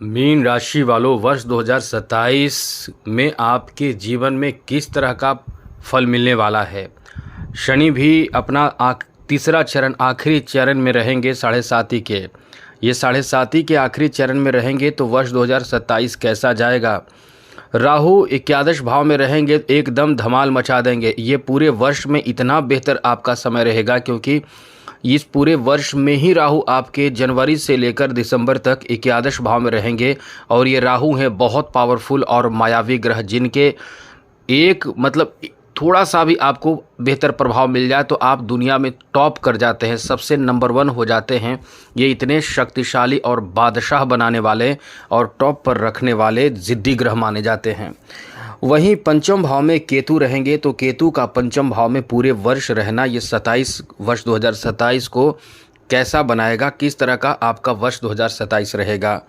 Mean राशि वालों, वर्ष 2027 में आपके जीवन में किस तरह का फल मिलने वाला है। शनि भी अपना तीसरा चरण, आखिरी चरण में रहेंगे साढ़े साती के। ये साढ़े साती के आखिरी चरण में रहेंगे तो वर्ष 2027 कैसा जाएगा। राहु एकादश भाव में रहेंगे, एकदम धमाल मचा देंगे। ये पूरे वर्ष में इतना बेहतर आपका समय रहेगा, क्योंकि इस पूरे वर्ष में ही राहु आपके जनवरी से लेकर दिसंबर तक एकादश भाव में रहेंगे। और ये राहु हैं बहुत पावरफुल और मायावी ग्रह, जिनके एक मतलब थोड़ा सा भी आपको बेहतर प्रभाव मिल जाए तो आप दुनिया में टॉप कर जाते हैं, सबसे नंबर 1 हो जाते हैं। ये इतने शक्तिशाली और बादशाह बनाने वाले और टॉप पर रखने वाले जिद्दी ग्रह माने जाते हैं। वहीं पंचम भाव में केतु रहेंगे, तो केतु का पंचम भाव में पूरे वर्ष रहना ये 27 वर्ष 2027 को कैसा बनाएगा, किस तरह का आपका वर्ष 2027 रहेगा।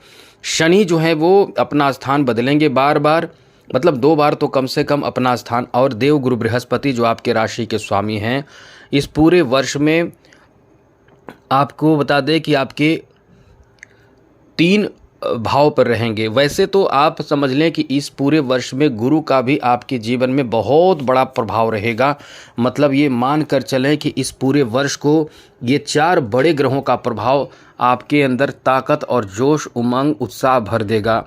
शनि जो है वो अपना स्थान बदलेंगे बार बार, मतलब 2 बार तो कम से कम अपना स्थान। और देव गुरु बृहस्पति जो आपके राशि के स्वामी हैं, इस पूरे वर्ष में आपको बता दें कि आपके 3 भाव पर रहेंगे। वैसे तो आप समझ लें कि इस पूरे वर्ष में गुरु का भी आपके जीवन में बहुत बड़ा प्रभाव रहेगा। मतलब ये मान कर चलें कि इस पूरे वर्ष को ये 4 बड़े ग्रहों का प्रभाव आपके अंदर ताकत और जोश, उमंग, उत्साह भर देगा।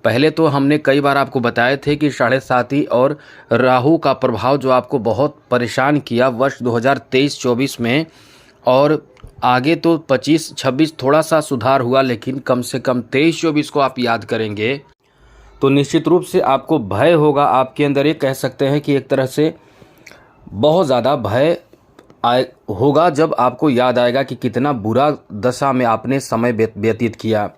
पहले तो हमने कई बार आपको बताए थे कि साढ़े साती और राहु का प्रभाव जो आपको बहुत परेशान किया वर्ष 2023-24 में, और आगे तो 25-26 थोड़ा सा सुधार हुआ, लेकिन कम से कम 23-24 को आप याद करेंगे तो निश्चित रूप से आपको भय होगा आपके अंदर। ये कह सकते हैं कि एक तरह से बहुत ज़्यादा भय होगा जब आपको याद आएगा कि कितना बुरा दशा में आपने समय व्यतीत किया।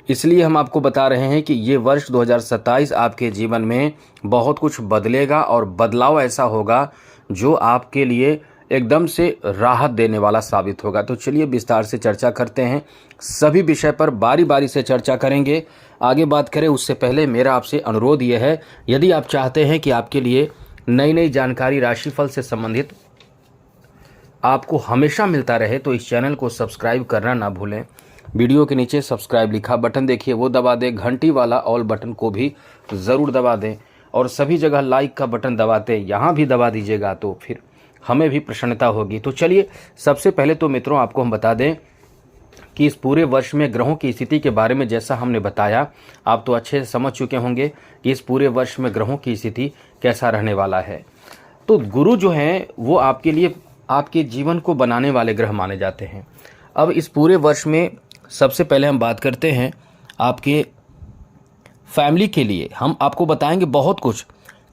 इसलिए हम आपको बता रहे हैं कि ये वर्ष 2027 आपके जीवन में बहुत कुछ बदलेगा, और बदलाव ऐसा होगा जो आपके लिए एकदम से राहत देने वाला साबित होगा। तो चलिए विस्तार से चर्चा करते हैं, सभी विषय पर बारी बारी से चर्चा करेंगे। आगे बात करें उससे पहले मेरा आपसे अनुरोध यह है, यदि आप चाहते हैं कि आपके लिए नई नई जानकारी राशिफल से संबंधित आपको हमेशा मिलता रहे, तो इस चैनल को सब्सक्राइब करना ना भूलें। वीडियो के नीचे सब्सक्राइब लिखा बटन देखिए, वो दबा दें। घंटी वाला ऑल बटन को भी ज़रूर दबा दें, और सभी जगह लाइक का बटन दबाते यहाँ भी दबा दीजिएगा, तो फिर हमें भी प्रसन्नता होगी। तो चलिए सबसे पहले तो मित्रों आपको हम बता दें कि इस पूरे वर्ष में ग्रहों की स्थिति के बारे में जैसा हमने बताया, आप तो अच्छे से समझ चुके होंगे कि इस पूरे वर्ष में ग्रहों की स्थिति कैसा रहने वाला है। तो गुरु जो हैं वो आपके लिए आपके जीवन को बनाने वाले ग्रह माने जाते हैं। अब इस पूरे वर्ष में सबसे पहले हम बात करते हैं आपके फैमिली के लिए। हम आपको बताएंगे बहुत कुछ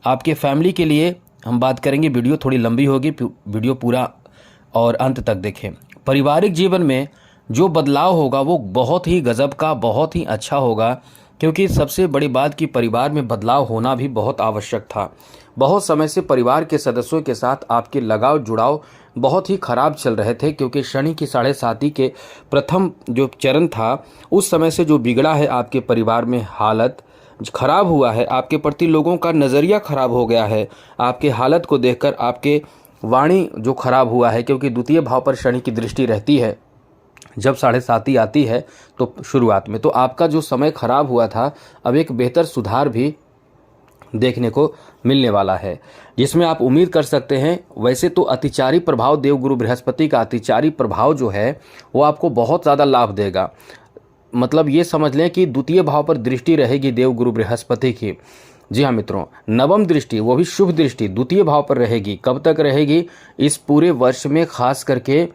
आपके फैमिली के लिए हम बात करेंगे। वीडियो थोड़ी लंबी होगी, वीडियो पूरा और अंत तक देखें। पारिवारिक जीवन में जो बदलाव होगा वो बहुत ही गजब का, बहुत ही अच्छा होगा, क्योंकि सबसे बड़ी बात कि परिवार में बदलाव होना भी बहुत आवश्यक था। बहुत समय से परिवार के सदस्यों के साथ आपके लगाव जुड़ाव बहुत ही खराब चल रहे थे, क्योंकि शनि की साढ़े साती के प्रथम जो चरण था उस समय से जो बिगड़ा है आपके परिवार में हालत खराब हुआ है, आपके प्रति लोगों का नज़रिया खराब हो गया है। आपके हालत को देखकर आपके वाणी जो खराब हुआ है, क्योंकि द्वितीय भाव पर शनि की दृष्टि रहती है जब साढ़े साती आती है तो शुरुआत में, तो आपका जो समय खराब हुआ था अब एक बेहतर सुधार भी देखने को मिलने वाला है, जिसमें आप उम्मीद कर सकते हैं। वैसे तो अतिचारी प्रभाव, देवगुरु बृहस्पति का अतिचारी प्रभाव जो है वो आपको बहुत ज़्यादा लाभ देगा। मतलब ये समझ लें कि द्वितीय भाव पर दृष्टि रहेगी देवगुरु बृहस्पति की। जी हाँ मित्रों, नवम दृष्टि, वो भी शुभ दृष्टि द्वितीय भाव पर रहेगी। कब तक रहेगी? इस पूरे वर्ष में, खास करके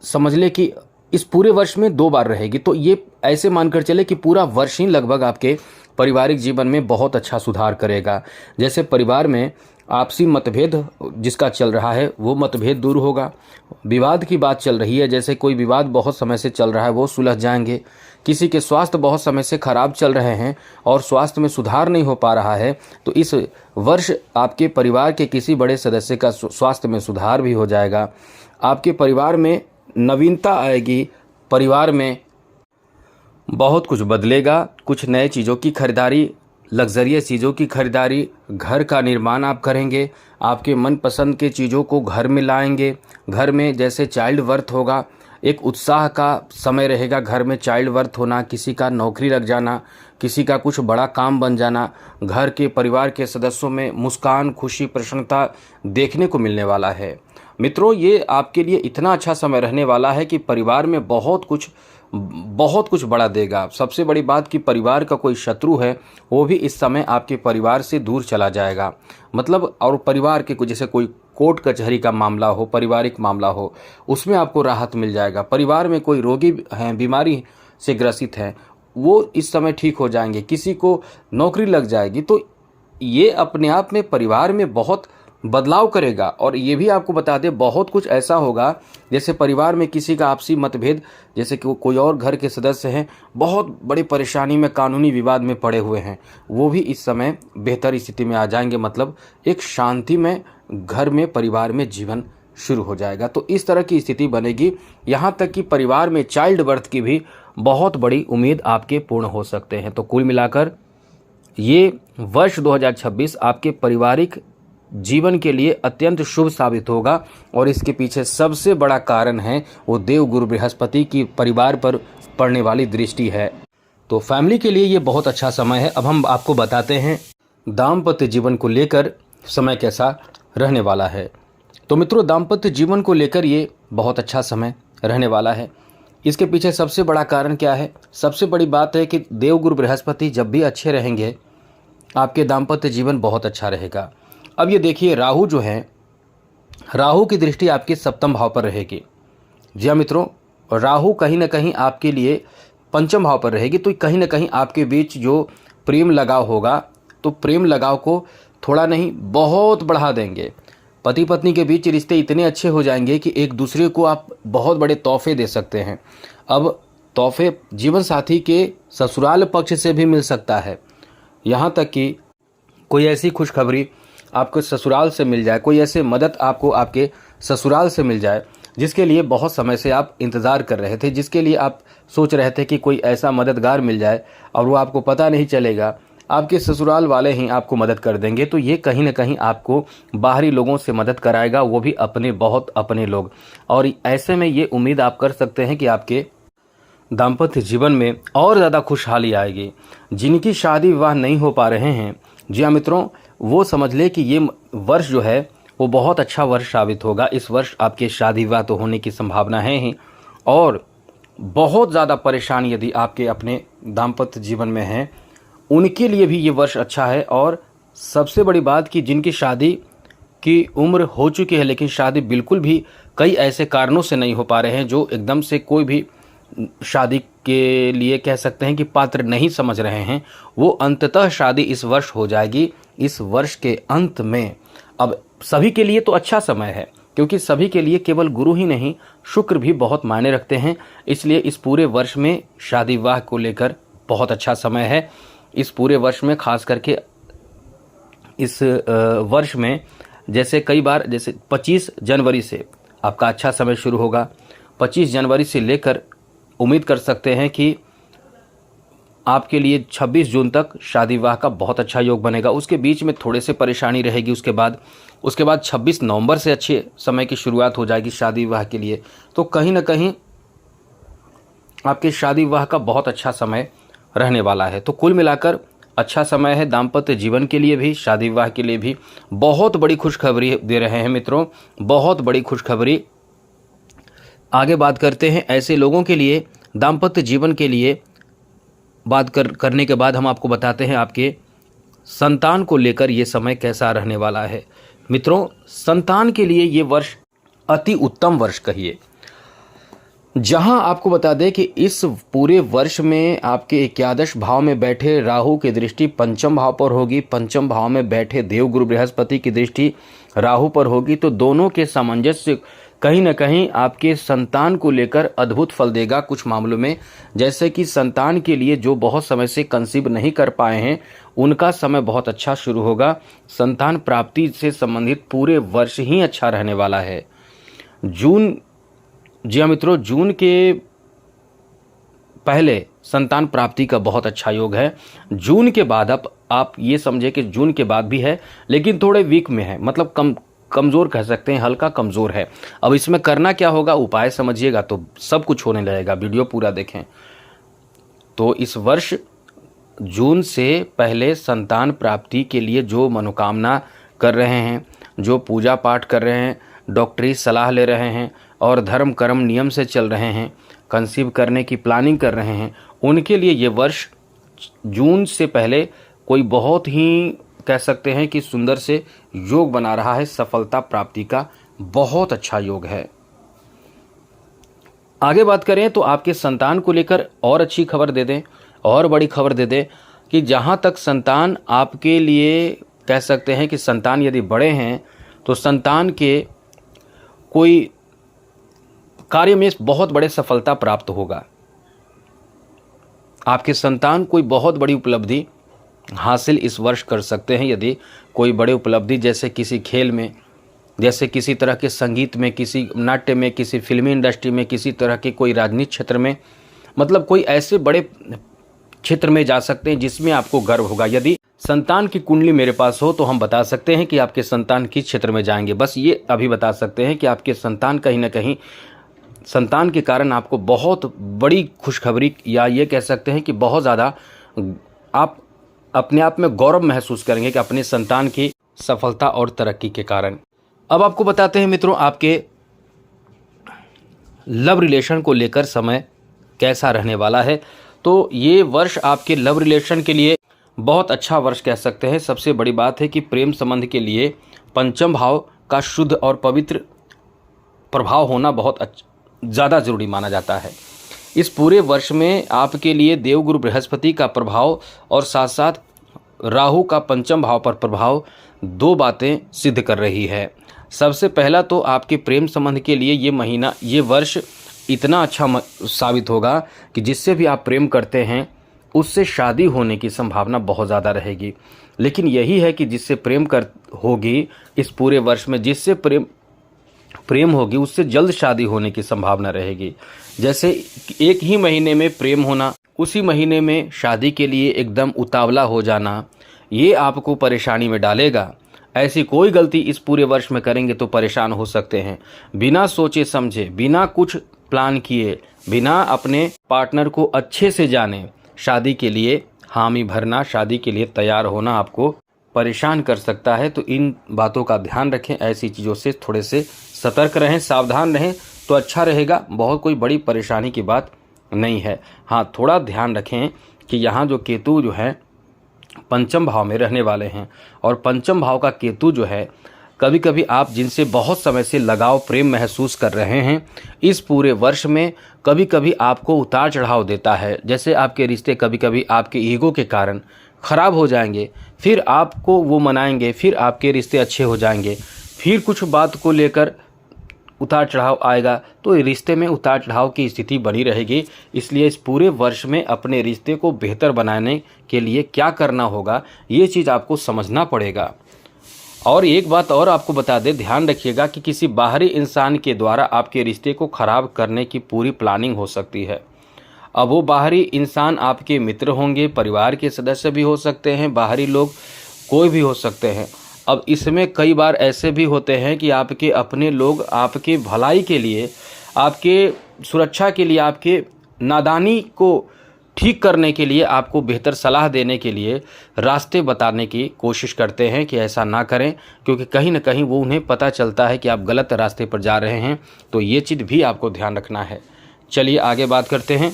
समझ ले कि इस पूरे वर्ष में 2 बार रहेगी। तो ये ऐसे मानकर चले कि पूरा वर्ष ही लगभग आपके पारिवारिक जीवन में बहुत अच्छा सुधार करेगा। जैसे परिवार में आपसी मतभेद जिसका चल रहा है वो मतभेद दूर होगा। विवाद की बात चल रही है, जैसे कोई विवाद बहुत समय से चल रहा है वो सुलझ जाएंगे। किसी के स्वास्थ्य बहुत समय से खराब चल रहे हैं और स्वास्थ्य में सुधार नहीं हो पा रहा है, तो इस वर्ष आपके परिवार के किसी बड़े सदस्य का स्वास्थ्य में सुधार भी हो जाएगा। आपके परिवार में नवीनता आएगी, परिवार में बहुत कुछ बदलेगा। कुछ नए चीज़ों की खरीदारी, लग्जरियस चीज़ों की खरीदारी, घर का निर्माण आप करेंगे। आपके मनपसंद के चीज़ों को घर में लाएंगे। घर में जैसे चाइल्ड बर्थ होगा, एक उत्साह का समय रहेगा। घर में चाइल्ड बर्थ होना, किसी का नौकरी लग जाना, किसी का कुछ बड़ा काम बन जाना, घर के परिवार के सदस्यों में मुस्कान, खुशी, प्रसन्नता देखने को मिलने वाला है। मित्रों, ये आपके लिए इतना अच्छा समय रहने वाला है कि परिवार में बहुत कुछ बड़ा देगा। सबसे बड़ी बात कि परिवार का कोई शत्रु है वो भी इस समय आपके परिवार से दूर चला जाएगा। मतलब और परिवार के जैसे कोई कोर्ट कचहरी का मामला हो, पारिवारिक मामला हो, उसमें आपको राहत मिल जाएगा। परिवार में कोई रोगी हैं, बीमारी से ग्रसित हैं, वो इस समय ठीक हो जाएंगे। किसी को नौकरी लग जाएगी। तो ये अपने आप में परिवार में बहुत बदलाव करेगा। और ये भी आपको बता दें, बहुत कुछ ऐसा होगा जैसे परिवार में किसी का आपसी मतभेद, जैसे कि कोई और घर के सदस्य हैं बहुत बड़ी परेशानी में, कानूनी विवाद में पड़े हुए हैं, वो भी इस समय बेहतर स्थिति में आ जाएंगे। मतलब एक शांति में घर में, परिवार में जीवन शुरू हो जाएगा। तो इस तरह की स्थिति बनेगी। यहाँ तक कि परिवार में चाइल्ड बर्थ की भी बहुत बड़ी उम्मीद आपके पूर्ण हो सकते हैं। तो कुल मिलाकर ये वर्ष 2026 आपके पारिवारिक जीवन के लिए अत्यंत शुभ साबित होगा। और इसके पीछे सबसे बड़ा कारण है वो देवगुरु बृहस्पति की परिवार पर पड़ने वाली दृष्टि है। तो फैमिली के लिए ये बहुत अच्छा समय है। अब हम आपको बताते हैं दाम्पत्य जीवन को लेकर समय कैसा रहने वाला है। तो मित्रों, दाम्पत्य जीवन को लेकर ये बहुत अच्छा समय रहने वाला है। इसके पीछे सबसे बड़ा कारण क्या है? सबसे बड़ी बात है कि देवगुरु बृहस्पति जब भी अच्छे रहेंगे, आपके दाम्पत्य जीवन बहुत अच्छा रहेगा। अब ये देखिए, राहु जो है, राहु की दृष्टि आपके सप्तम भाव पर रहेगी। जी हाँ मित्रों, राहु कहीं ना कहीं आपके लिए पंचम भाव पर रहेगी। तो कहीं ना कहीं आपके बीच जो प्रेम लगाव होगा, तो प्रेम लगाव को थोड़ा नहीं बहुत बढ़ा देंगे। पति पत्नी के बीच रिश्ते इतने अच्छे हो जाएंगे कि एक दूसरे को आप बहुत बड़े तोहफे दे सकते हैं। अब तोहफे जीवन साथी के ससुराल पक्ष से भी मिल सकता है। यहाँ तक कि कोई ऐसी खुशखबरी आपको ससुराल से मिल जाए, कोई ऐसे मदद आपको आपके ससुराल से मिल जाए जिसके लिए बहुत समय से आप इंतज़ार कर रहे थे, जिसके लिए आप सोच रहे थे कि कोई ऐसा मददगार मिल जाए और वो आपको पता नहीं चलेगा, आपके ससुराल वाले ही आपको मदद कर देंगे। तो ये कहीं ना कहीं आपको बाहरी लोगों से मदद कराएगा, वो भी अपने बहुत अपने लोग। और ऐसे में ये उम्मीद आप कर सकते हैं कि आपके दाम्पत्य जीवन में और ज़्यादा खुशहाली आएगी। जिनकी शादी विवाह नहीं हो पा रहे हैं, जी हाँ मित्रों, वो समझ ले कि ये वर्ष जो है वो बहुत अच्छा वर्ष साबित होगा। इस वर्ष आपके शादी विवाह तो होने की संभावना है ही, और बहुत ज़्यादा परेशानी यदि आपके अपने दाम्पत्य जीवन में है, उनके लिए भी ये वर्ष अच्छा है। और सबसे बड़ी बात कि जिनकी शादी की उम्र हो चुकी है लेकिन शादी बिल्कुल भी कई ऐसे कारणों से नहीं हो पा रहे हैं, जो एकदम से कोई भी शादी के लिए कह सकते हैं कि पात्र नहीं समझ रहे हैं, वो अंततः शादी इस वर्ष हो जाएगी। इस वर्ष के अंत में अब सभी के लिए तो अच्छा समय है, क्योंकि सभी के लिए केवल गुरु ही नहीं, शुक्र भी बहुत मायने रखते हैं। इसलिए इस पूरे वर्ष में शादी विवाह को लेकर बहुत अच्छा समय है। इस पूरे वर्ष में खास करके इस वर्ष में जैसे कई बार, जैसे 25 जनवरी से आपका अच्छा समय शुरू होगा। 25 जनवरी से लेकर उम्मीद कर सकते हैं कि आपके लिए 26 जून तक शादी विवाह का बहुत अच्छा योग बनेगा। उसके बीच में थोड़े से परेशानी रहेगी। उसके बाद 26 नवंबर से अच्छे समय की शुरुआत हो जाएगी शादी विवाह के लिए। तो कहीं ना कहीं आपके शादी विवाह का बहुत अच्छा समय रहने वाला है। तो कुल मिलाकर अच्छा समय है दाम्पत्य जीवन के लिए भी, शादी विवाह के लिए भी। बहुत बड़ी खुशखबरी दे रहे हैं मित्रों, बहुत बड़ी खुशखबरी। आगे बात करते हैं ऐसे लोगों के लिए, दाम्पत्य जीवन के लिए बात करने के बाद हम आपको बताते हैं आपके संतान को लेकर ये समय कैसा रहने वाला है। मित्रों, संतान के लिए ये वर्ष अति उत्तम वर्ष कहिए। जहां आपको बता दें कि इस पूरे वर्ष में आपके 11 भाव में बैठे राहु की दृष्टि पंचम भाव पर होगी, पंचम भाव में बैठे देवगुरु बृहस्पति की दृष्टि राहु पर होगी। तो दोनों के सामंजस्य कहीं ना कहीं आपके संतान को लेकर अद्भुत फल देगा। कुछ मामलों में जैसे कि संतान के लिए जो बहुत समय से कंसीव नहीं कर पाए हैं, उनका समय बहुत अच्छा शुरू होगा। संतान प्राप्ति से संबंधित पूरे वर्ष ही अच्छा रहने वाला है। जून, जी हाँ मित्रों, जून के पहले संतान प्राप्ति का बहुत अच्छा योग है। जून के बाद अब आप ये समझे कि जून के बाद भी है, लेकिन थोड़े वीक में है, मतलब कमज़ोर कह सकते हैं, हल्का कमज़ोर है। अब इसमें करना क्या होगा, उपाय समझिएगा तो सब कुछ होने लगेगा। वीडियो पूरा देखें। तो इस वर्ष जून से पहले संतान प्राप्ति के लिए जो मनोकामना कर रहे हैं, जो पूजा पाठ कर रहे हैं, डॉक्टरी सलाह ले रहे हैं और धर्म कर्म नियम से चल रहे हैं, कंसीव करने की प्लानिंग कर रहे हैं, उनके लिए ये वर्ष जून से पहले कोई बहुत ही कह सकते हैं कि सुंदर से योग बना रहा है। सफलता प्राप्ति का बहुत अच्छा योग है। आगे बात करें तो आपके संतान को लेकर और अच्छी खबर दे दें और बड़ी खबर दे दें कि जहाँ तक संतान आपके लिए कह सकते हैं कि संतान यदि बड़े हैं तो संतान के कोई कार्य में बहुत बड़े सफलता प्राप्त होगा। आपके संतान कोई बहुत बड़ी उपलब्धि हासिल इस वर्ष कर सकते हैं। यदि कोई बड़ी उपलब्धि जैसे किसी खेल में, जैसे किसी तरह के संगीत में, किसी नाट्य में, किसी फिल्मी इंडस्ट्री में, किसी तरह के कोई राजनीतिक क्षेत्र में, मतलब कोई ऐसे बड़े क्षेत्र में जा सकते हैं जिसमें आपको गर्व होगा। यदि संतान की कुंडली मेरे पास हो तो हम बता सकते हैं कि आपके संतान किस क्षेत्र में जाएंगे। बस ये अभी बता सकते हैं कि आपके संतान कहीं ना कहीं, संतान के कारण आपको बहुत बड़ी खुशखबरी या ये कह सकते हैं कि बहुत ज़्यादा आप अपने आप में गौरव महसूस करेंगे कि अपने संतान की सफलता और तरक्की के कारण। अब आपको बताते हैं मित्रों, आपके लव रिलेशन को लेकर समय कैसा रहने वाला है। तो ये वर्ष आपके लव रिलेशन के लिए बहुत अच्छा वर्ष कह सकते हैं। सबसे बड़ी बात है कि प्रेम संबंध के लिए पंचम भाव का शुद्ध और पवित्र प्रभाव होना बहुत ज़्यादा जरूरी माना जाता है। इस पूरे वर्ष में आपके लिए देवगुरु बृहस्पति का प्रभाव और साथ साथ राहु का पंचम भाव पर प्रभाव दो बातें सिद्ध कर रही है। सबसे पहला तो आपके प्रेम संबंध के लिए ये महीना, ये वर्ष इतना अच्छा साबित होगा कि जिससे भी आप प्रेम करते हैं उससे शादी होने की संभावना बहुत ज़्यादा रहेगी। लेकिन यही है कि जिससे प्रेम होगी इस पूरे वर्ष में, जिससे प्रेम होगी उससे जल्द शादी होने की संभावना रहेगी। जैसे एक ही महीने में प्रेम होना, उसी महीने में शादी के लिए एकदम उतावला हो जाना, ये आपको परेशानी में डालेगा। ऐसी कोई गलती इस पूरे वर्ष में करेंगे तो परेशान हो सकते हैं। बिना सोचे समझे, बिना कुछ प्लान किए, बिना अपने पार्टनर को अच्छे से जाने शादी के लिए हामी भरना, शादी के लिए तैयार होना आपको परेशान कर सकता है। तो इन बातों का ध्यान रखें, ऐसी चीज़ों से थोड़े से सतर्क रहें, सावधान रहें तो अच्छा रहेगा। बहुत कोई बड़ी परेशानी की बात नहीं है। हाँ, थोड़ा ध्यान रखें कि यहाँ जो केतु जो है पंचम भाव में रहने वाले हैं और पंचम भाव का केतु जो है, कभी कभी आप जिनसे बहुत समय से लगाव प्रेम महसूस कर रहे हैं, इस पूरे वर्ष में कभी कभी आपको उतार चढ़ाव देता है। जैसे आपके रिश्ते कभी कभी आपके ईगो के कारण ख़राब हो जाएंगे, फिर आपको वो मनाएंगे, फिर आपके रिश्ते अच्छे हो जाएंगे, फिर कुछ बात को लेकर उतार चढ़ाव आएगा, तो रिश्ते में उतार चढ़ाव की स्थिति बनी रहेगी। इसलिए इस पूरे वर्ष में अपने रिश्ते को बेहतर बनाने के लिए क्या करना होगा, ये चीज़ आपको समझना पड़ेगा। और एक बात और आपको बता दें, ध्यान रखिएगा कि किसी बाहरी इंसान के द्वारा आपके रिश्ते को ख़राब करने की पूरी प्लानिंग हो सकती है। अब वो बाहरी इंसान आपके मित्र होंगे, परिवार के सदस्य भी हो सकते हैं, बाहरी लोग कोई भी हो सकते हैं। अब इसमें कई बार ऐसे भी होते हैं कि आपके अपने लोग आपके भलाई के लिए, आपके सुरक्षा के लिए, आपके नादानी को ठीक करने के लिए, आपको बेहतर सलाह देने के लिए रास्ते बताने की कोशिश करते हैं कि ऐसा ना करें, क्योंकि कहीं ना कहीं वो उन्हें पता चलता है कि आप गलत रास्ते पर जा रहे हैं। तो ये चीज़ भी आपको ध्यान रखना है। चलिए आगे बात करते हैं।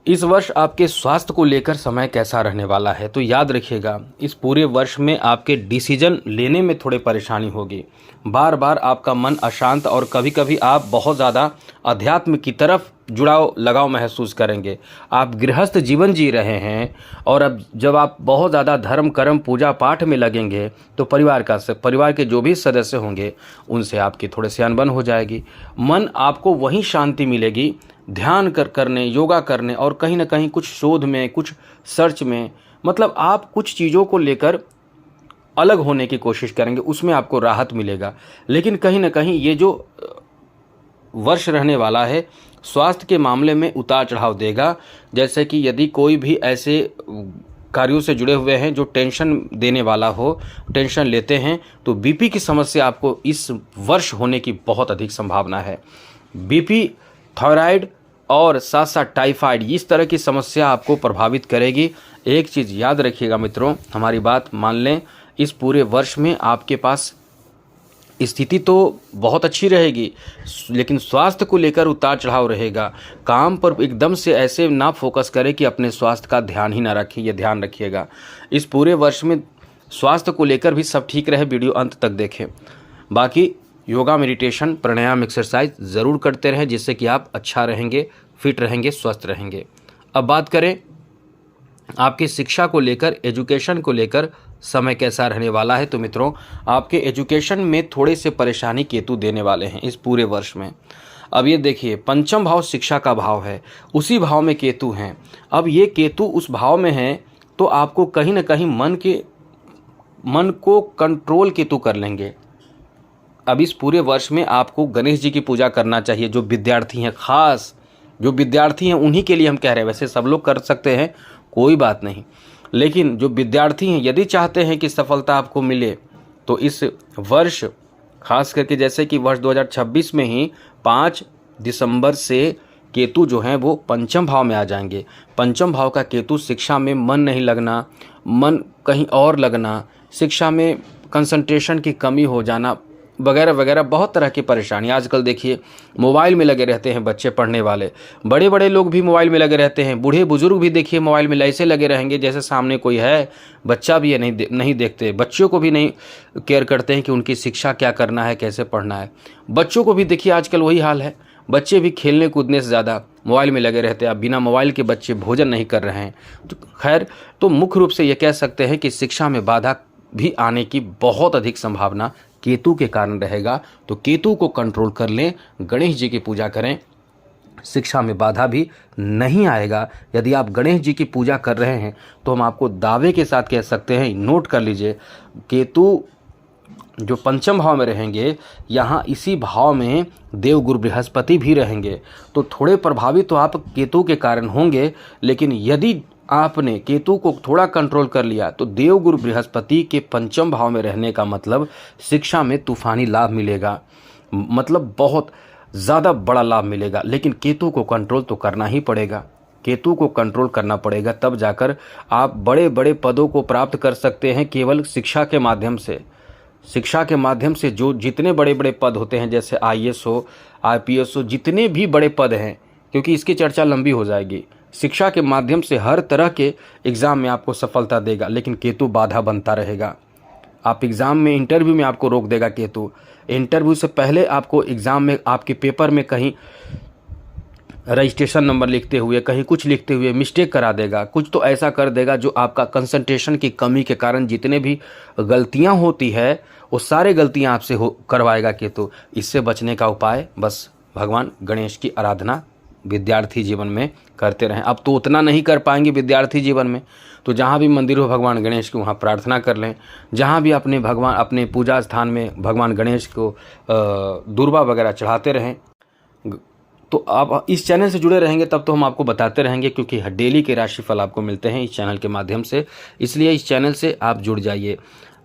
इस वर्ष आपके स्वास्थ्य को लेकर समय कैसा रहने वाला है। तो याद रखिएगा, इस पूरे वर्ष में आपके डिसीजन लेने में थोड़ी परेशानी होगी। बार बार आपका मन अशांत और कभी कभी आप बहुत ज़्यादा अध्यात्म की तरफ लगाव महसूस करेंगे। आप गृहस्थ जीवन जी रहे हैं और अब जब आप बहुत ज़्यादा धर्म कर्म पूजा पाठ में लगेंगे तो परिवार के जो भी सदस्य होंगे उनसे आपकी थोड़े से अनबन हो जाएगी। मन आपको वहीं शांति मिलेगी ध्यान करने, योगा करने और कहीं ना कहीं कुछ शोध में, कुछ सर्च में, मतलब आप कुछ चीज़ों को लेकर अलग होने की कोशिश करेंगे, उसमें आपको राहत मिलेगा। लेकिन कहीं ना कहीं ये जो वर्ष रहने वाला है स्वास्थ्य के मामले में उतार चढ़ाव देगा। जैसे कि यदि कोई भी ऐसे कार्यों से जुड़े हुए हैं, जो टेंशन देने वाला हो, टेंशन लेते हैं, तो बीपी की समस्या आपको इस वर्ष होने की बहुत अधिक संभावना है। बीपी, थायराइड और साथ साथ टाइफाइड, इस तरह की समस्या आपको प्रभावित करेगी। एक चीज़ याद रखिएगा मित्रों, हमारी बात मान लें, इस पूरे वर्ष में आपके पास स्थिति तो बहुत अच्छी रहेगी, लेकिन स्वास्थ्य को लेकर उतार चढ़ाव रहेगा। काम पर एकदम से ऐसे ना फोकस करें कि अपने स्वास्थ्य का ध्यान ही ना रखें, ये ध्यान रखिएगा। इस पूरे वर्ष में स्वास्थ्य को लेकर भी सब ठीक रहे, वीडियो अंत तक देखें। बाकी योगा, मेडिटेशन, प्राणायाम, एक्सरसाइज ज़रूर करते रहें, जिससे कि आप अच्छा रहेंगे, फिट रहेंगे, स्वस्थ रहेंगे। अब बात करें आपकी शिक्षा को लेकर, एजुकेशन को लेकर समय कैसा रहने वाला है। तो मित्रों, आपके एजुकेशन में थोड़े से परेशानी केतु देने वाले हैं इस पूरे वर्ष में। अब ये देखिए, पंचम भाव शिक्षा का भाव है, उसी भाव में केतु हैं। अब ये केतु उस भाव में हैं तो आपको कहीं ना कहीं मन को कंट्रोल केतु कर लेंगे। अब इस पूरे वर्ष में आपको गणेश जी की पूजा करना चाहिए। जो विद्यार्थी हैं, खास जो विद्यार्थी हैं उन्हीं के लिए हम कह रहे हैं, वैसे सब लोग कर सकते हैं, कोई बात नहीं, लेकिन जो विद्यार्थी हैं यदि चाहते हैं कि सफलता आपको मिले, तो इस वर्ष खास करके, जैसे कि वर्ष 2026 में ही 5 दिसंबर से केतु जो हैं वो पंचम भाव में आ जाएंगे। पंचम भाव का केतु शिक्षा में मन नहीं लगना, मन कहीं और लगना, शिक्षा में कंसंट्रेशन की कमी हो जाना वगैरह वगैरह, बहुत तरह की परेशानी। आजकल देखिए मोबाइल में लगे रहते हैं बच्चे पढ़ने वाले, बड़े बड़े लोग भी मोबाइल में लगे रहते हैं, बूढ़े बुजुर्ग भी देखिए मोबाइल में ऐसे लगे रहेंगे जैसे सामने कोई है, बच्चा भी है, नहीं देखते, बच्चों को भी नहीं केयर करते हैं कि उनकी शिक्षा क्या करना है, कैसे पढ़ना है। बच्चों को भी देखिए आजकल वही हाल है, बच्चे भी खेलने कूदने से ज़्यादा मोबाइल में लगे रहते हैं। अब बिना मोबाइल के बच्चे भोजन नहीं कर रहे हैं। तो खैर, तो मुख्य रूप से ये कह सकते हैं कि शिक्षा में बाधा भी आने की बहुत अधिक संभावना केतु के कारण रहेगा। तो केतु को कंट्रोल कर लें, गणेश जी की पूजा करें, शिक्षा में बाधा भी नहीं आएगा। यदि आप गणेश जी की पूजा कर रहे हैं तो हम आपको दावे के साथ कह सकते हैं, नोट कर लीजिए, केतु जो पंचम भाव में रहेंगे, यहाँ इसी भाव में देवगुरु बृहस्पति भी रहेंगे। तो थोड़े प्रभावित तो आप केतु के कारण होंगे, लेकिन यदि आपने केतु को थोड़ा कंट्रोल कर लिया तो देवगुरु बृहस्पति के पंचम भाव में रहने का मतलब शिक्षा में तूफानी लाभ मिलेगा, मतलब बहुत ज़्यादा बड़ा लाभ मिलेगा। लेकिन केतु को कंट्रोल तो करना ही पड़ेगा, केतु को कंट्रोल करना पड़ेगा, तब जाकर आप बड़े बड़े पदों को प्राप्त कर सकते हैं केवल शिक्षा के माध्यम से। शिक्षा के माध्यम से जो जितने बड़े बड़े पद होते हैं, जैसे IAS हो, IPS हो, जितने भी बड़े पद हैं, क्योंकि इसकी चर्चा लंबी हो जाएगी, शिक्षा के माध्यम से हर तरह के एग्ज़ाम में आपको सफलता देगा। लेकिन केतु बाधा बनता रहेगा। आप एग्ज़ाम में, इंटरव्यू में आपको रोक देगा केतु। इंटरव्यू से पहले आपको एग्ज़ाम में, आपके पेपर में कहीं रजिस्ट्रेशन नंबर लिखते हुए, कहीं कुछ लिखते हुए मिस्टेक करा देगा, कुछ तो ऐसा कर देगा जो आपका कंसंट्रेशन की कमी के कारण जितने भी गलतियां होती है वो सारे गलतियां आपसे करवाएगा केतु। इससे बचने का उपाय बस भगवान गणेश की आराधना विद्यार्थी जीवन में करते रहें। अब तो उतना नहीं कर पाएंगे विद्यार्थी जीवन में, तो जहाँ भी मंदिर हो भगवान गणेश की, वहाँ प्रार्थना कर लें। जहाँ भी अपने पूजा स्थान में भगवान गणेश को दूर्वा वगैरह चढ़ाते रहें। तो आप इस चैनल से जुड़े रहेंगे तब तो हम आपको बताते रहेंगे, क्योंकि डेली के राशिफल आपको मिलते हैं इस चैनल के माध्यम से, इसलिए इस चैनल से आप जुड़ जाइए।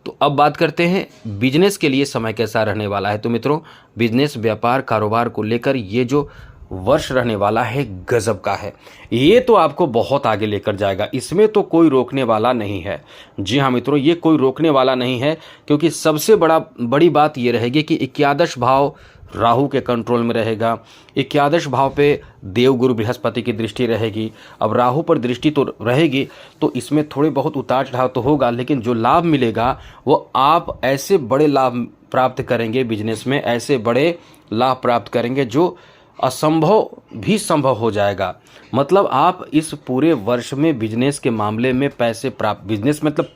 तो अब बात करते हैं बिजनेस के लिए समय कैसा रहने वाला है। तो मित्रों, बिजनेस, व्यापार, कारोबार को लेकर ये जो वर्ष रहने वाला है गजब का है। ये तो आपको बहुत आगे लेकर जाएगा, इसमें तो कोई रोकने वाला नहीं है। जी हाँ मित्रों, ये कोई रोकने वाला नहीं है, क्योंकि सबसे बड़ी बात ये रहेगी कि 11 भाव राहु के कंट्रोल में रहेगा। 11 भाव पे देवगुरु बृहस्पति की दृष्टि रहेगी। अब राहु पर दृष्टि तो रहेगी, तो इसमें थोड़े बहुत उतार चढ़ाव तो होगा, लेकिन जो लाभ मिलेगा वो आप ऐसे बड़े लाभ प्राप्त करेंगे बिजनेस में, ऐसे बड़े लाभ प्राप्त करेंगे जो असंभव भी संभव हो जाएगा। मतलब आप इस पूरे वर्ष में बिजनेस के मामले में पैसे प्राप्त, बिजनेस मतलब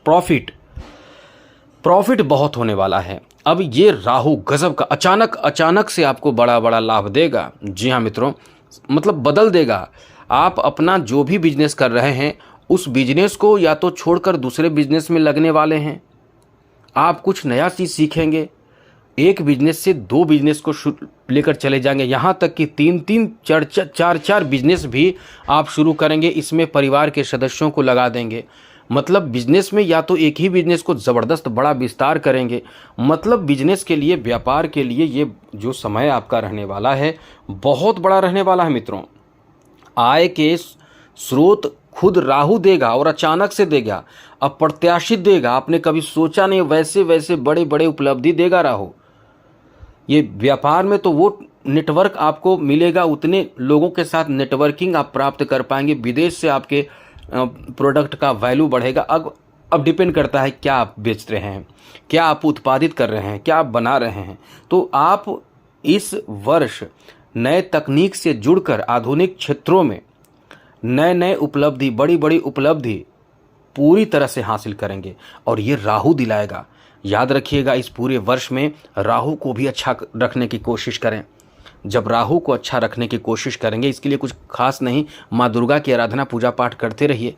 प्रॉफिट बहुत होने वाला है। अब ये राहु गजब का अचानक से आपको बड़ा बड़ा लाभ देगा। जी हाँ मित्रों, मतलब बदल देगा। आप अपना जो भी बिजनेस कर रहे हैं उस बिजनेस को या तो छोड़कर दूसरे बिजनेस में लगने वाले हैं, आप कुछ नया चीज़ सीखेंगे, एक बिजनेस से 2 बिजनेस को लेकर चले जाएंगे, यहाँ तक कि 3-3 4-4 बिजनेस भी आप शुरू करेंगे। इसमें परिवार के सदस्यों को लगा देंगे, मतलब बिजनेस में या तो एक ही बिजनेस को ज़बरदस्त बड़ा विस्तार करेंगे, मतलब बिजनेस के लिए, व्यापार के लिए ये जो समय आपका रहने वाला है बहुत बड़ा रहने वाला है मित्रों। आय के स्रोत खुद राहु देगा और अचानक से देगा, अप्रत्याशित देगा, आपने कभी सोचा नहीं वैसे वैसे बड़े बड़े उपलब्धि देगा राहु। ये व्यापार में तो वो नेटवर्क आपको मिलेगा, उतने लोगों के साथ नेटवर्किंग आप प्राप्त कर पाएंगे, विदेश से आपके प्रोडक्ट का वैल्यू बढ़ेगा। अब डिपेंड करता है क्या आप बेच रहे हैं, क्या आप उत्पादित कर रहे हैं, क्या आप बना रहे हैं। तो आप इस वर्ष नए तकनीक से जुड़कर आधुनिक क्षेत्रों में नए नए उपलब्धि, बड़ी बड़ी उपलब्धि पूरी तरह से हासिल करेंगे और ये राहु दिलाएगा। याद रखिएगा, इस पूरे वर्ष में राहु को भी अच्छा रखने की कोशिश करें। जब राहु को अच्छा रखने की कोशिश करेंगे, इसके लिए कुछ खास नहीं, माँ दुर्गा की आराधना पूजा पाठ करते रहिए।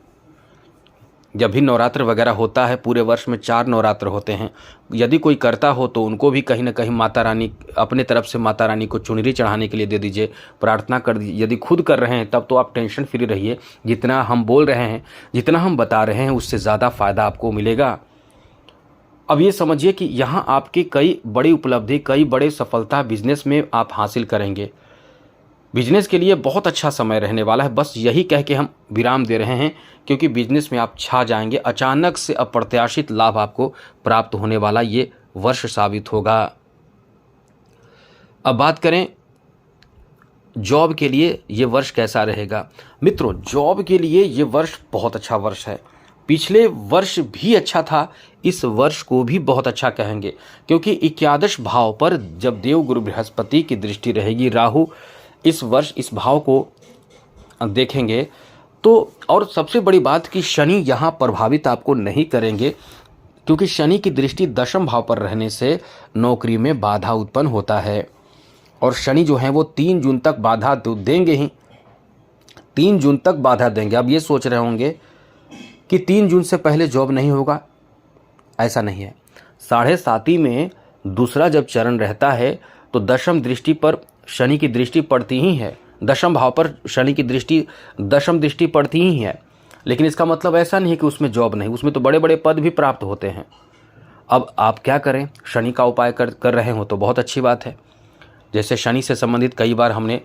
जब भी नवरात्र वगैरह होता है, पूरे वर्ष में 4 नवरात्र होते हैं, यदि कोई करता हो तो उनको भी कहीं ना कहीं माता रानी अपने तरफ से माता रानी को चुनरी चढ़ाने के लिए दे दीजिए, प्रार्थना कर दीजिए। यदि खुद कर रहे हैं तब तो आप टेंशन फ्री रहिए, जितना हम बोल रहे हैं, जितना हम बता रहे हैं उससे ज़्यादा फ़ायदा आपको मिलेगा। अब ये समझिए कि यहाँ आपकी कई बड़ी उपलब्धि, कई बड़े सफलता बिजनेस में आप हासिल करेंगे। बिजनेस के लिए बहुत अच्छा समय रहने वाला है, बस यही कह के हम विराम दे रहे हैं, क्योंकि बिजनेस में आप छा जाएंगे। अचानक से अप्रत्याशित लाभ आपको प्राप्त होने वाला ये वर्ष साबित होगा। अब बात करें जॉब के लिए ये वर्ष कैसा रहेगा। मित्रों, जॉब के लिए ये वर्ष बहुत अच्छा वर्ष है। पिछले वर्ष भी अच्छा था, इस वर्ष को भी बहुत अच्छा कहेंगे, क्योंकि 11 भाव पर जब देवगुरु बृहस्पति की दृष्टि रहेगी, राहु इस वर्ष इस भाव को देखेंगे तो, और सबसे बड़ी बात कि शनि यहाँ प्रभावित आपको नहीं करेंगे, क्योंकि शनि की दृष्टि 10वें भाव पर रहने से नौकरी में बाधा उत्पन्न होता है। और शनि जो है वो 3 जून तक बाधा तो देंगे ही, 3 जून तक बाधा देंगे। अब ये सोच रहे होंगे कि 3 जून से पहले जॉब नहीं होगा, ऐसा नहीं है। 7.5 में दूसरा जब चरण रहता है तो 10वीं दृष्टि पर शनि की दृष्टि पड़ती ही है, 10वें भाव पर शनि की दृष्टि 10वीं दृष्टि पड़ती ही है। लेकिन इसका मतलब ऐसा नहीं है कि उसमें जॉब नहीं, उसमें तो बड़े बड़े पद भी प्राप्त होते हैं। अब आप क्या करें, शनि का उपाय कर रहे हो तो बहुत अच्छी बात है। जैसे शनि से संबंधित कई बार हमने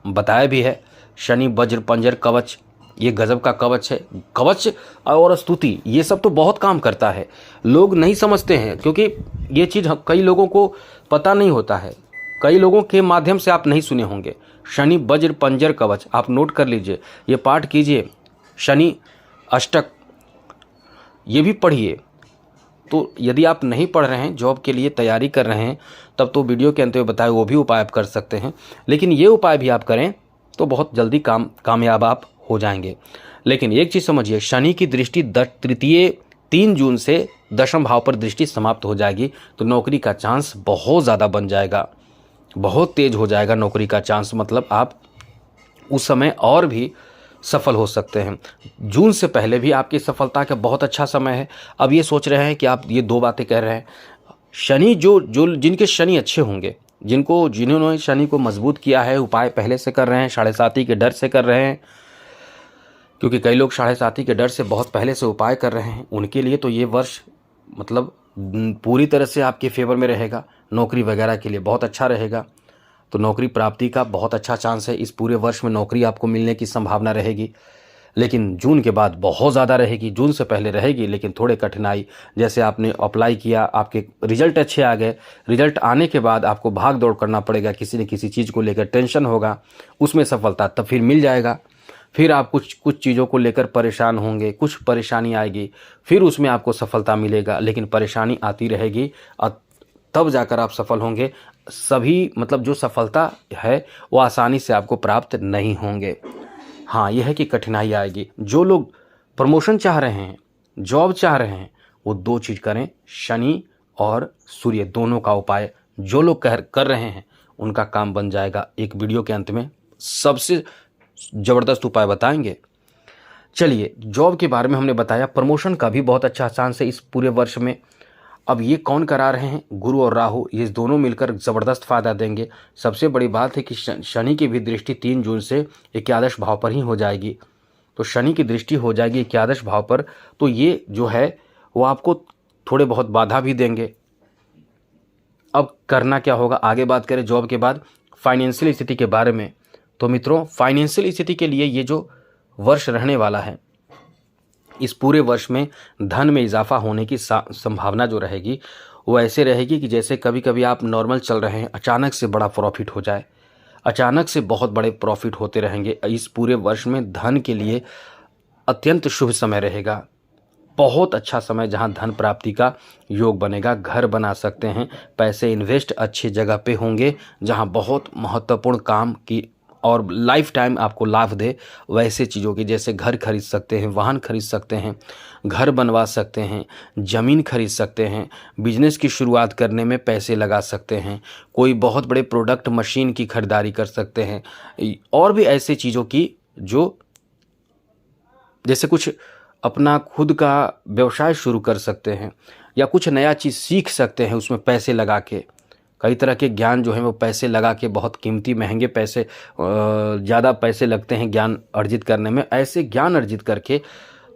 बताया भी है, शनि वज्र पंजर कवच, ये गजब का कवच है। कवच और स्तुति ये सब तो बहुत काम करता है, लोग नहीं समझते हैं, क्योंकि ये चीज़ कई लोगों को पता नहीं होता है, कई लोगों के माध्यम से आप नहीं सुने होंगे। शनि वज्र पंजर कवच आप नोट कर लीजिए, ये पाठ कीजिए, शनि अष्टक ये भी पढ़िए। तो यदि आप नहीं पढ़ रहे हैं, जॉब के लिए तैयारी कर रहे हैं, तब तो वीडियो के अंत में बताए वो भी उपाय आप कर सकते हैं। लेकिन ये उपाय भी आप करें तो बहुत जल्दी कामयाब आप हो जाएंगे। लेकिन एक चीज़ समझिए, शनि की दृष्टि 3 जून से 10वें भाव पर दृष्टि समाप्त हो जाएगी, तो नौकरी का चांस बहुत ज़्यादा बन जाएगा, बहुत तेज हो जाएगा नौकरी का चांस। मतलब आप उस समय और भी सफल हो सकते हैं। जून से पहले भी आपकी सफलता का बहुत अच्छा समय है। अब ये सोच रहे हैं कि आप ये 2 बातें कह रहे हैं, शनि जो जिनके शनि अच्छे होंगे, जिन्होंने शनि को मजबूत किया है, उपाय पहले से कर रहे हैं, 7.5 के डर से कर रहे हैं, क्योंकि कई लोग 7.5 के डर से बहुत पहले से उपाय कर रहे हैं, उनके लिए तो ये वर्ष मतलब पूरी तरह से आपके फेवर में रहेगा। नौकरी वगैरह के लिए बहुत अच्छा रहेगा, तो नौकरी प्राप्ति का बहुत अच्छा चांस है। इस पूरे वर्ष में नौकरी आपको मिलने की संभावना रहेगी, लेकिन जून के बाद बहुत ज़्यादा रहेगी। जून से पहले रहेगी लेकिन थोड़े कठिनाई, जैसे आपने अप्लाई किया, आपके रिजल्ट अच्छे आ गए, रिजल्ट आने के बाद आपको भाग दौड़ करना पड़ेगा, किसी न किसी चीज़ को लेकर टेंशन होगा, उसमें सफलता तब फिर मिल जाएगा। फिर आप कुछ चीज़ों को लेकर परेशान होंगे, कुछ परेशानी आएगी, फिर उसमें आपको सफलता मिलेगा, लेकिन परेशानी आती रहेगी और तब जाकर आप सफल होंगे। सभी मतलब जो सफलता है वो आसानी से आपको प्राप्त नहीं होंगे। हाँ, यह है कि कठिनाई आएगी। जो लोग प्रमोशन चाह रहे हैं, जॉब चाह रहे हैं, वो 2 चीज़ करें, शनि और सूर्य दोनों का उपाय जो लोग कर रहे हैं उनका काम बन जाएगा। एक वीडियो के अंत में सबसे ज़बरदस्त उपाय बताएंगे। चलिए, जॉब के बारे में हमने बताया, प्रमोशन का भी बहुत अच्छा चांस है इस पूरे वर्ष में। अब ये कौन करा रहे हैं, गुरु और राहु, ये दोनों मिलकर ज़बरदस्त फ़ायदा देंगे। सबसे बड़ी बात है कि शनि की भी दृष्टि 3 जून से 11 भाव पर ही हो जाएगी, तो शनि की दृष्टि हो जाएगी एकादश भाव पर, तो ये जो है वो आपको थोड़े बहुत बाधा भी देंगे। अब करना क्या होगा, आगे बात करें जॉब के बाद फाइनेंशियल स्थिति के बारे में। तो मित्रों, फाइनेंशियल स्थिति के लिए ये जो वर्ष रहने वाला है, इस पूरे वर्ष में धन में इजाफा होने की संभावना जो रहेगी वो ऐसे रहेगी कि जैसे कभी कभी आप नॉर्मल चल रहे हैं, अचानक से बड़ा प्रॉफिट हो जाए, अचानक से बहुत बड़े प्रॉफिट होते रहेंगे। इस पूरे वर्ष में धन के लिए अत्यंत शुभ समय रहेगा, बहुत अच्छा समय जहां धन प्राप्ति का योग बनेगा। घर बना सकते हैं, पैसे इन्वेस्ट अच्छी जगह पे होंगे जहां बहुत महत्वपूर्ण काम की और लाइफ टाइम आपको लाभ दे वैसे चीज़ों की, जैसे घर खरीद सकते हैं, वाहन खरीद सकते हैं, घर बनवा सकते हैं, ज़मीन खरीद सकते हैं, बिजनेस की शुरुआत करने में पैसे लगा सकते हैं, कोई बहुत बड़े प्रोडक्ट मशीन की खरीदारी कर सकते हैं, और भी ऐसे चीज़ों की जो जैसे कुछ अपना खुद का व्यवसाय शुरू कर सकते हैं या कुछ नया चीज़ सीख सकते हैं उसमें पैसे लगा के। कई तरह के ज्ञान जो है वो पैसे लगा के, बहुत कीमती महंगे पैसे, ज़्यादा पैसे लगते हैं ज्ञान अर्जित करने में। ऐसे ज्ञान अर्जित करके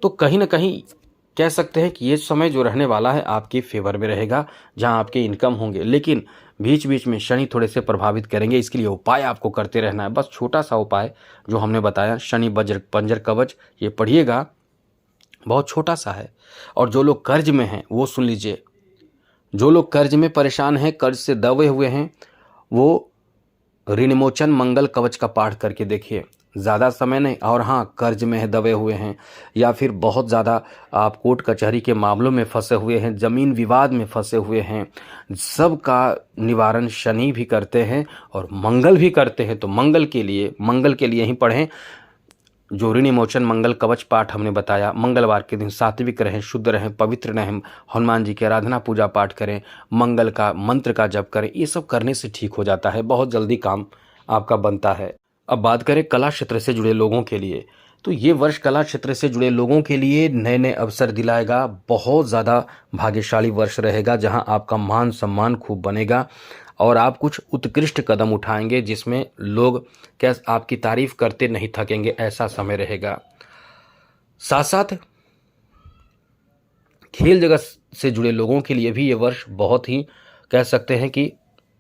तो कहीं ना कहीं कह सकते हैं कि ये समय जो रहने वाला है आपके फेवर में रहेगा, जहां आपके इनकम होंगे। लेकिन बीच बीच में शनि थोड़े से प्रभावित करेंगे, इसके लिए उपाय आपको करते रहना है। बस छोटा सा उपाय जो हमने बताया, शनि वज्र पंजर कवच, ये पढ़िएगा, बहुत छोटा सा है। और जो लोग कर्ज में हैं वो सुन लीजिए, जो लोग कर्ज में परेशान हैं, कर्ज से दबे हुए हैं, वो ऋणमोचन मंगल कवच का पाठ करके देखिए, ज़्यादा समय नहीं। और हाँ, कर्ज में है, दबे हुए हैं, या फिर बहुत ज़्यादा आप कोर्ट कचहरी के मामलों में फंसे हुए हैं, ज़मीन विवाद में फंसे हुए हैं, सब का निवारण शनि भी करते हैं और मंगल भी करते हैं। तो मंगल के लिए ही पढ़ें जो ऋणमोचन मंगल कवच पाठ हमने बताया। मंगलवार के दिन सात्विक रहें, शुद्ध रहें, पवित्र रहें, हनुमान जी की आराधना पूजा पाठ करें, मंगल का मंत्र का जप करें। ये सब करने से ठीक हो जाता है, बहुत जल्दी काम आपका बनता है। अब बात करें कला क्षेत्र से जुड़े लोगों के लिए, तो ये वर्ष कला क्षेत्र से जुड़े लोगों के लिए नए नए अवसर दिलाएगा। बहुत ज़्यादा भाग्यशाली वर्ष रहेगा जहां आपका मान सम्मान खूब बनेगा और आप कुछ उत्कृष्ट कदम उठाएंगे जिसमें लोग क्या आपकी तारीफ करते नहीं थकेंगे, ऐसा समय रहेगा। साथ साथ खेल जगत से जुड़े लोगों के लिए भी ये वर्ष बहुत ही कह सकते हैं कि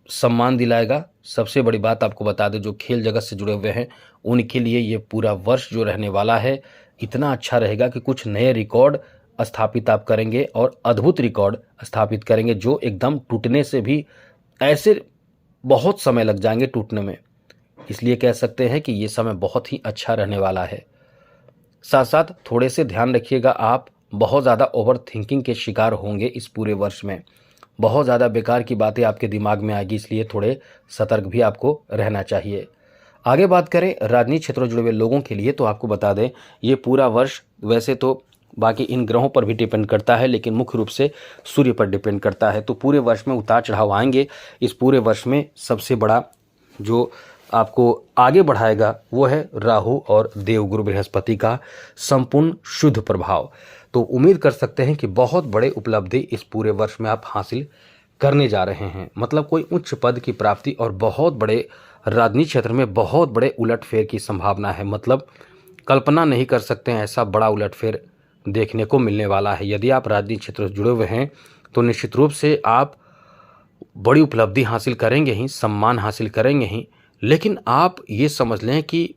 सम्मान दिलाएगा। सबसे बड़ी बात आपको बता दें, जो खेल जगत से जुड़े हुए हैं उनके लिए ये पूरा वर्ष जो रहने वाला है इतना अच्छा रहेगा कि कुछ नए रिकॉर्ड स्थापित आप करेंगे और अद्भुत रिकॉर्ड स्थापित करेंगे जो एकदम टूटने से भी ऐसे बहुत समय लग जाएंगे टूटने में। इसलिए कह सकते हैं कि ये समय बहुत ही अच्छा रहने वाला है। साथ साथ थोड़े से ध्यान रखिएगा, आप बहुत ज़्यादा ओवर थिंकिंग के शिकार होंगे इस पूरे वर्ष में, बहुत ज़्यादा बेकार की बातें आपके दिमाग में आएगी, इसलिए थोड़े सतर्क भी आपको रहना चाहिए। आगे बात करें राजनीतिक क्षेत्रों जुड़े हुए लोगों के लिए, तो आपको बता दें ये पूरा वर्ष वैसे तो बाकी इन ग्रहों पर भी डिपेंड करता है, लेकिन मुख्य रूप से सूर्य पर डिपेंड करता है। तो पूरे वर्ष में उतार चढ़ाव आएंगे। इस पूरे वर्ष में सबसे बड़ा जो आपको आगे बढ़ाएगा वो है राहु और देवगुरु बृहस्पति का संपूर्ण शुद्ध प्रभाव। तो उम्मीद कर सकते हैं कि बहुत बड़े उपलब्धि इस पूरे वर्ष में आप हासिल करने जा रहे हैं, मतलब कोई उच्च पद की प्राप्ति और बहुत बड़े राजनीतिक क्षेत्र में बहुत बड़े उलटफेर की संभावना है। मतलब कल्पना नहीं कर सकते हैं ऐसा बड़ा उलटफेर देखने को मिलने वाला है। यदि आप राजनीतिक क्षेत्र से जुड़े हुए हैं तो निश्चित रूप से आप बड़ी उपलब्धि हासिल करेंगे ही, सम्मान हासिल करेंगे ही, लेकिन आप ये समझ लें कि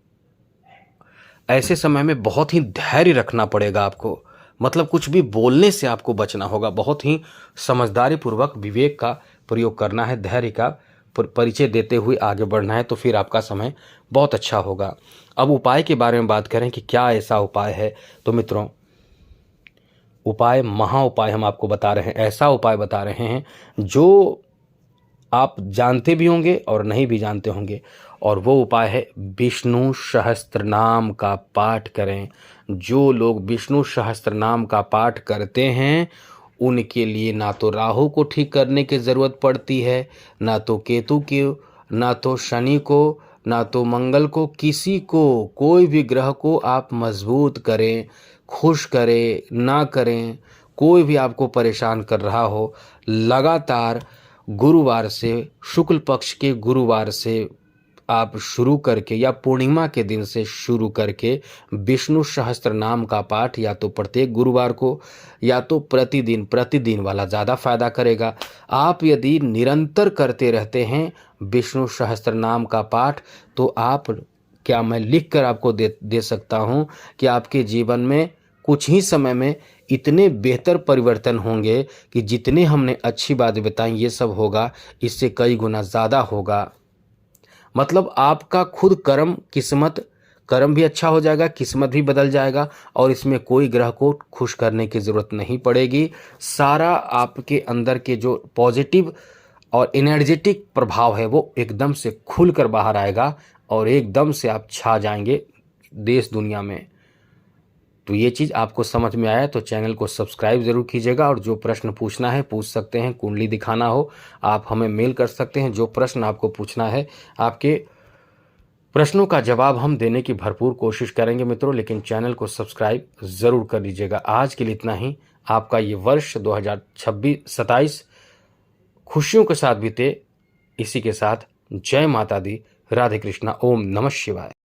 ऐसे समय में बहुत ही धैर्य रखना पड़ेगा आपको। मतलब कुछ भी बोलने से आपको बचना होगा, बहुत ही समझदारी पूर्वक विवेक का प्रयोग करना है, धैर्य का परिचय देते हुए आगे बढ़ना है, तो फिर आपका समय बहुत अच्छा होगा। अब उपाय के बारे में बात करें कि क्या ऐसा उपाय है, तो मित्रों उपाय महा उपाय हम आपको बता रहे हैं, ऐसा उपाय बता रहे हैं जो आप जानते भी होंगे और नहीं भी जानते होंगे। और वो उपाय है विष्णु सहस्त्र नाम का पाठ करें। जो लोग विष्णु सहस्त्र नाम का पाठ करते हैं उनके लिए ना तो राहु को ठीक करने की ज़रूरत पड़ती है, ना तो केतु की, ना तो शनि को, ना तो मंगल को, किसी को, कोई भी ग्रह को आप मजबूत करें, खुश करें ना करें, कोई भी आपको परेशान कर रहा हो, लगातार गुरुवार से, शुक्ल पक्ष के गुरुवार से आप शुरू करके या पूर्णिमा के दिन से शुरू करके विष्णु सहस्त्र नाम का पाठ या तो प्रत्येक गुरुवार को या तो प्रतिदिन वाला ज़्यादा फायदा करेगा। आप यदि निरंतर करते रहते हैं विष्णु सहस्त्र नाम का पाठ, तो आप क्या मैं लिख कर आपको दे सकता हूँ कि आपके जीवन में कुछ ही समय में इतने बेहतर परिवर्तन होंगे कि जितने हमने अच्छी बातें बताई ये सब होगा, इससे कई गुना ज़्यादा होगा। मतलब आपका खुद कर्म भी अच्छा हो जाएगा, किस्मत भी बदल जाएगा और इसमें कोई ग्रह को खुश करने की ज़रूरत नहीं पड़ेगी। सारा आपके अंदर के जो पॉजिटिव और एनर्जेटिक प्रभाव है वो एकदम से खुल कर बाहर आएगा और एकदम से आप छा जाएंगे देश दुनिया में। तो ये चीज़ आपको समझ में आया तो चैनल को सब्सक्राइब ज़रूर कीजिएगा और जो प्रश्न पूछना है पूछ सकते हैं। कुंडली दिखाना हो आप हमें मेल कर सकते हैं। जो प्रश्न आपको पूछना है, आपके प्रश्नों का जवाब हम देने की भरपूर कोशिश करेंगे मित्रों, लेकिन चैनल को सब्सक्राइब ज़रूर कर लीजिएगा। आज के लिए इतना ही। आपका ये वर्ष 2027 खुशियों के साथ बीते। इसी के साथ जय माता दी, राधे कृष्णा, ओम नमः शिवाय।